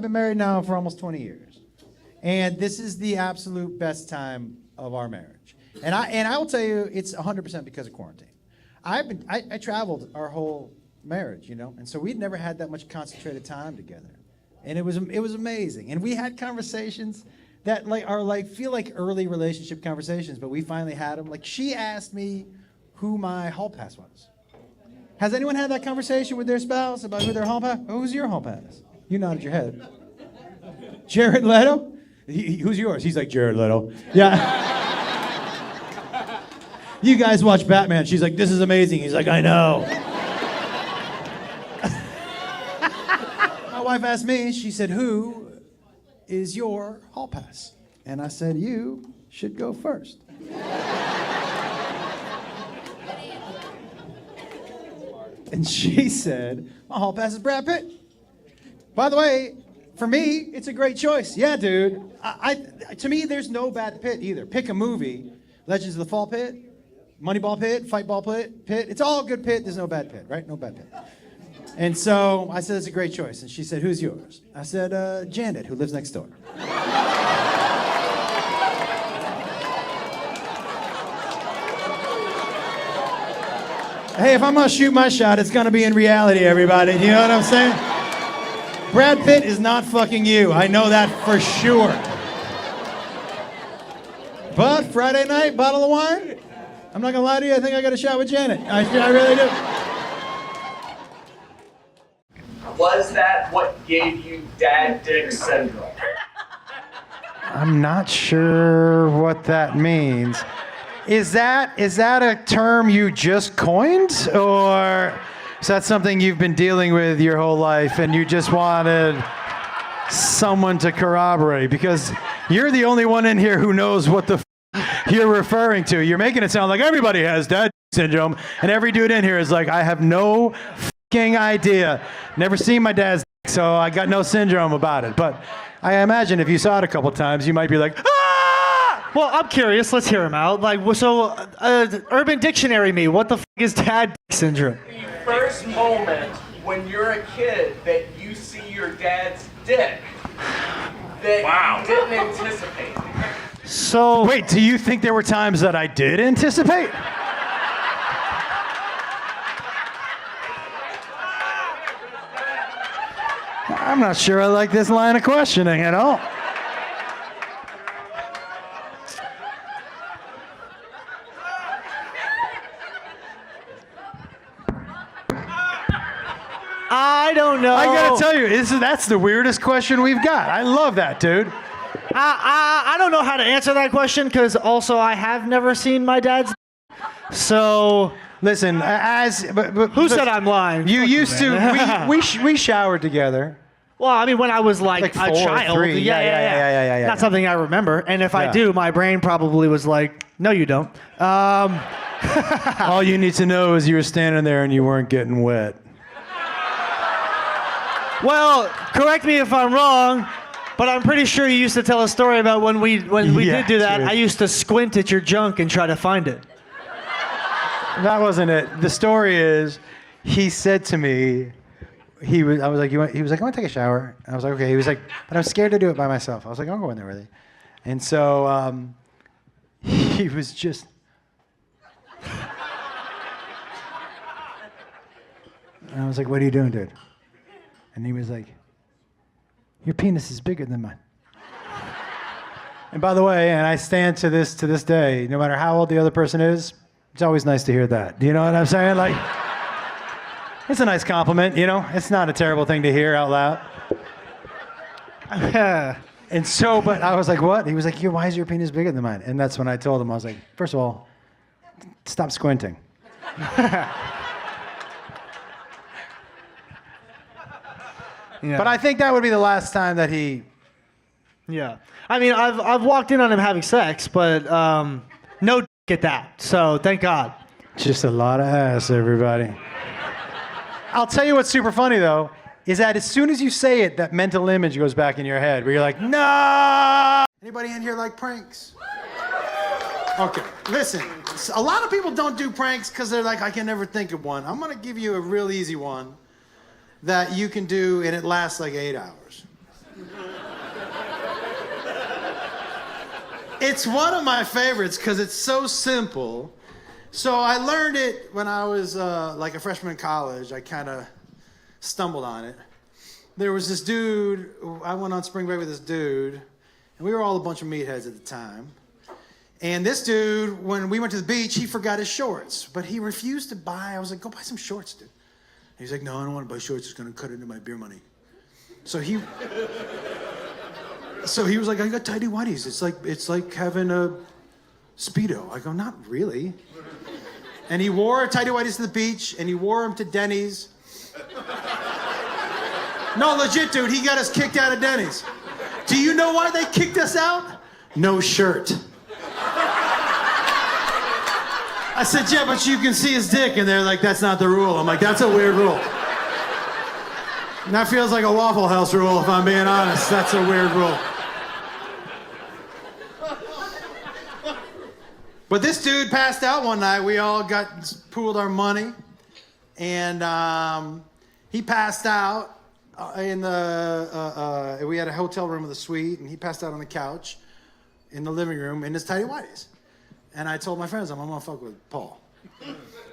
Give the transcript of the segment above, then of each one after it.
I've been married now for almost 20 years. And this is the absolute best time of our marriage. And I will tell you, it's 100% because of quarantine. I traveled our whole marriage, you know, and so we'd never had that much concentrated time together. And it was amazing. And we had conversations that feel like early relationship conversations, but we finally had them. Like, she asked me who my hall pass was. Has anyone had that conversation with their spouse about who their hall pass? Who's your hall pass? You nodded your head. Jared Leto? Who's yours? He's like, Jared Leto. Yeah. You guys watch Batman. She's like, this is amazing. He's like, I know. My wife asked me, she said, who is your hall pass? And I said, you should go first. And she said, my hall pass is Brad Pitt. By the way, for me, it's a great choice. Yeah, dude. To me, there's no bad Pitt either. Pick a movie. Legends of the Fall Pit, Moneyball Pit, Fightball Pit. It's all good Pit. There's no bad Pit, right? No bad Pit. And so I said, it's a great choice. And she said, who's yours? I said, Janet, who lives next door. Hey, if I'm gonna shoot my shot, it's gonna be in reality, everybody. Do you know what I'm saying? Brad Pitt is not fucking you. I know that for sure. But Friday night, bottle of wine, I'm not gonna lie to you, I think I got a shot with Janet. I really do. Was that what gave you dad dick syndrome? I'm not sure what that means. Is that a term you just coined, or is that something you've been dealing with your whole life and you just wanted someone to corroborate? Because you're the only one in here who knows what the you're referring to. You're making it sound like everybody has dad syndrome, and every dude in here is like, I have no fucking idea. Never seen my dad's dick, so I got no syndrome about it. But I imagine if you saw it a couple times, you might be like, ah! Well, I'm curious. Let's hear him out. Urban Dictionary me. What the f*** is dad dick syndrome? The first moment when you're a kid that you see your dad's dick that you didn't anticipate. So wait, do you think there were times that I did anticipate? I'm not sure I like this line of questioning at all. I don't know. I gotta tell you, that's the weirdest question we've got. I love that, dude. I don't know how to answer that question because also I have never seen my dad's. So listen, who said I'm lying? You used to. We showered together. Well, I mean, when I was like a 4 or child. 3. Yeah. Not something I remember. And if I do, my brain probably was like, no, you don't. All you need to know is you were standing there and you weren't getting wet. Well, correct me if I'm wrong, but I'm pretty sure you used to tell a story about when we did do that. Dude. I used to squint at your junk and try to find it. That wasn't it. The story is, he said to me, he was like, I want to take a shower. And I was like, okay. He was like, but I'm scared to do it by myself. I was like, I'll go in there with you. And so he was just. And I was like, what are you doing, dude? And he was like, your penis is bigger than mine. And by the way, and I stand to this day, no matter how old the other person is, it's always nice to hear that. Do you know what I'm saying? Like, it's a nice compliment, you know? It's not a terrible thing to hear out loud. And so, but I was like, what? He was like, why is your penis bigger than mine? And that's when I told him, I was like, first of all, stop squinting. Yeah. But I think that would be the last time that he. Yeah. I mean, I've walked in on him having sex, but no dick at that. So thank God. Just a lot of ass, everybody. I'll tell you what's super funny though, is that as soon as you say it, that mental image goes back in your head where you're like, no! Anybody in here like pranks? Okay, listen, a lot of people don't do pranks because they're like, I can never think of one. I'm gonna give you a real easy one that you can do and it lasts like 8 hours. It's one of my favorites because it's so simple. So I learned it when I was like a freshman in college. I kind of stumbled on it. There was this dude, I went on spring break with this dude, and we were all a bunch of meatheads at the time. And this dude, when we went to the beach, he forgot his shorts, but he refused to buy. I was like, go buy some shorts, dude. And he's like, no, I don't want to buy shorts. It's going to cut into my beer money. So he was like, I got tidy whities. It's like having a Speedo. I go, not really. And he wore tidy whities to the beach, and he wore them to Denny's. No, legit, dude, he got us kicked out of Denny's. Do you know why they kicked us out? No shirt. I said, yeah, but you can see his dick. And they're like, that's not the rule. I'm like, that's a weird rule. And that feels like a Waffle House rule, if I'm being honest. That's a weird rule. But this dude passed out one night. We all pooled our money. And he passed out in the, we had a hotel room with a suite. And he passed out on the couch in the living room in his tidy whities. And I told my friends, I'm gonna fuck with Paul.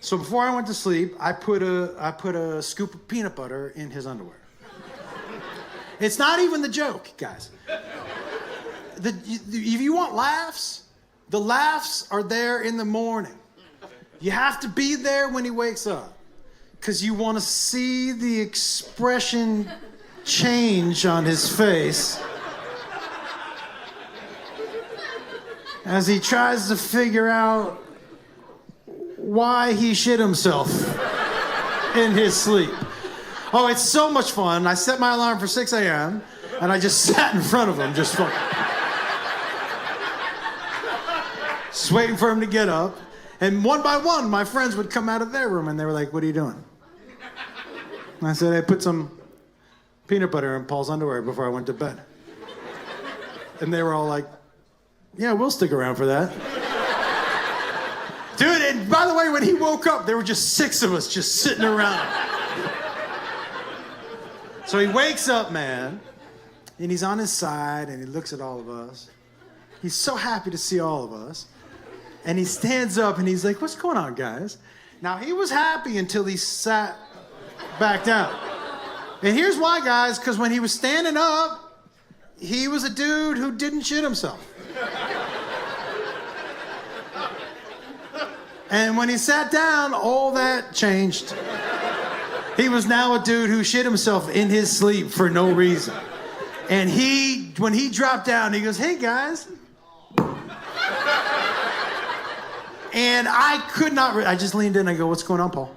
So before I went to sleep, I put a scoop of peanut butter in his underwear. It's not even the joke, guys. If you want laughs, the laughs are there in the morning. You have to be there when he wakes up, because you want to see the expression change on his face as he tries to figure out why he shit himself in his sleep. Oh, it's so much fun. I set my alarm for 6 a.m. and I just sat in front of him, just waiting for him to get up. And one by one, my friends would come out of their room and they were like, what are you doing? And I said, I put some peanut butter in Paul's underwear before I went to bed. And they were all like, yeah, we'll stick around for that. Dude, and by the way, when he woke up, there were just 6 of us just sitting around. So he wakes up, man, and he's on his side, and he looks at all of us. He's so happy to see all of us. And he stands up, and he's like, what's going on, guys? Now, he was happy until he sat back down. And here's why, guys, because when he was standing up, he was a dude who didn't shit himself. And when he sat down, all that changed. He was now a dude who shit himself in his sleep for no reason. And when he dropped down, he goes, hey, guys. And I could not, I just leaned in, I go, what's going on, Paul?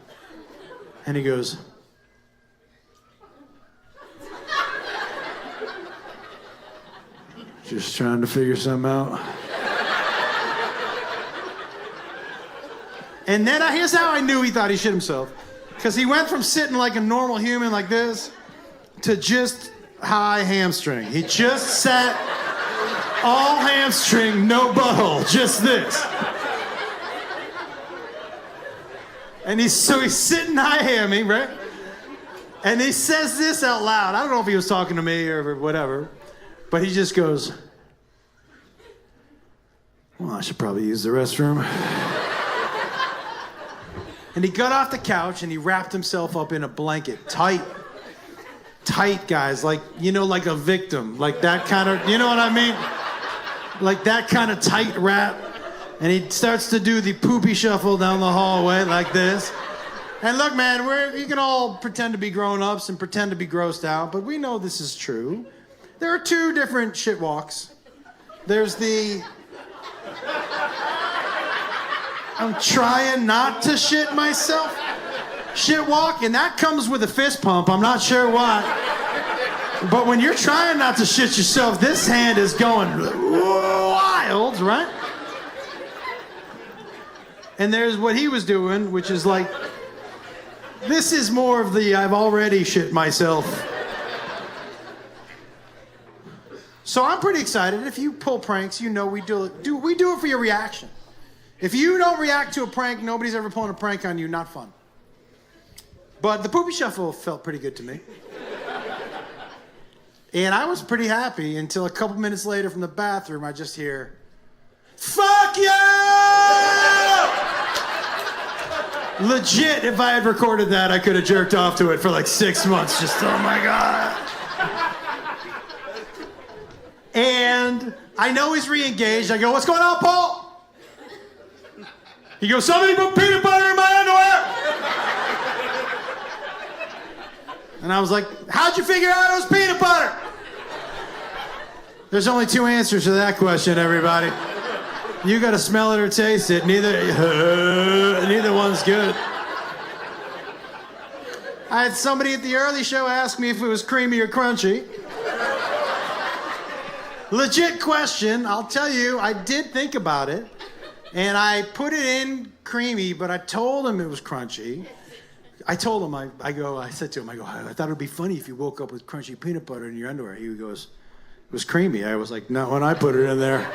And he goes, just trying to figure something out. And then here's how I knew he thought he shit himself. Because he went from sitting like a normal human like this to just high hamstring. He just sat all hamstring, no butthole, just this. And he's sitting high hammy, right? And he says this out loud. I don't know if he was talking to me or whatever, but he just goes, well, I should probably use the restroom. And he got off the couch and he wrapped himself up in a blanket, tight, guys, like, you know, like a victim, like that kind of, you know what I mean? Like that kind of tight wrap. And he starts to do the poopy shuffle down the hallway like this. And look, man, you can all pretend to be grown-ups and pretend to be grossed out, but we know this is true. There are 2 different shit walks. There's the I'm trying not to shit myself shit walk, and that comes with a fist pump. I'm not sure why. But when you're trying not to shit yourself, this hand is going wild, right? And there's what he was doing, which is like, this is more of the I've already shit myself. So I'm pretty excited. If you pull pranks, you know we do it for your reaction. If you don't react to a prank, nobody's ever pulling a prank on you, not fun. But the poopy shuffle felt pretty good to me. And I was pretty happy until a couple minutes later from the bathroom, I just hear, fuck you! Legit, if I had recorded that, I could have jerked off to it for like 6 months. Just, oh my God. And I know he's re-engaged. I go, what's going on, Paul? He goes, somebody put peanut butter in my underwear. And I was like, how'd you figure out it was peanut butter? There's only 2 answers to that question, everybody. You gotta smell it or taste it. Neither one's good. I had somebody at the early show ask me if it was creamy or crunchy. Legit question. I'll tell you, I did think about it. And I put it in creamy, but I told him it was crunchy. I told him, I said to him, I thought it would be funny if you woke up with crunchy peanut butter in your underwear. He goes, it was creamy. I was like, not when I put it in there.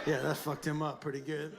Yeah, that fucked him up pretty good.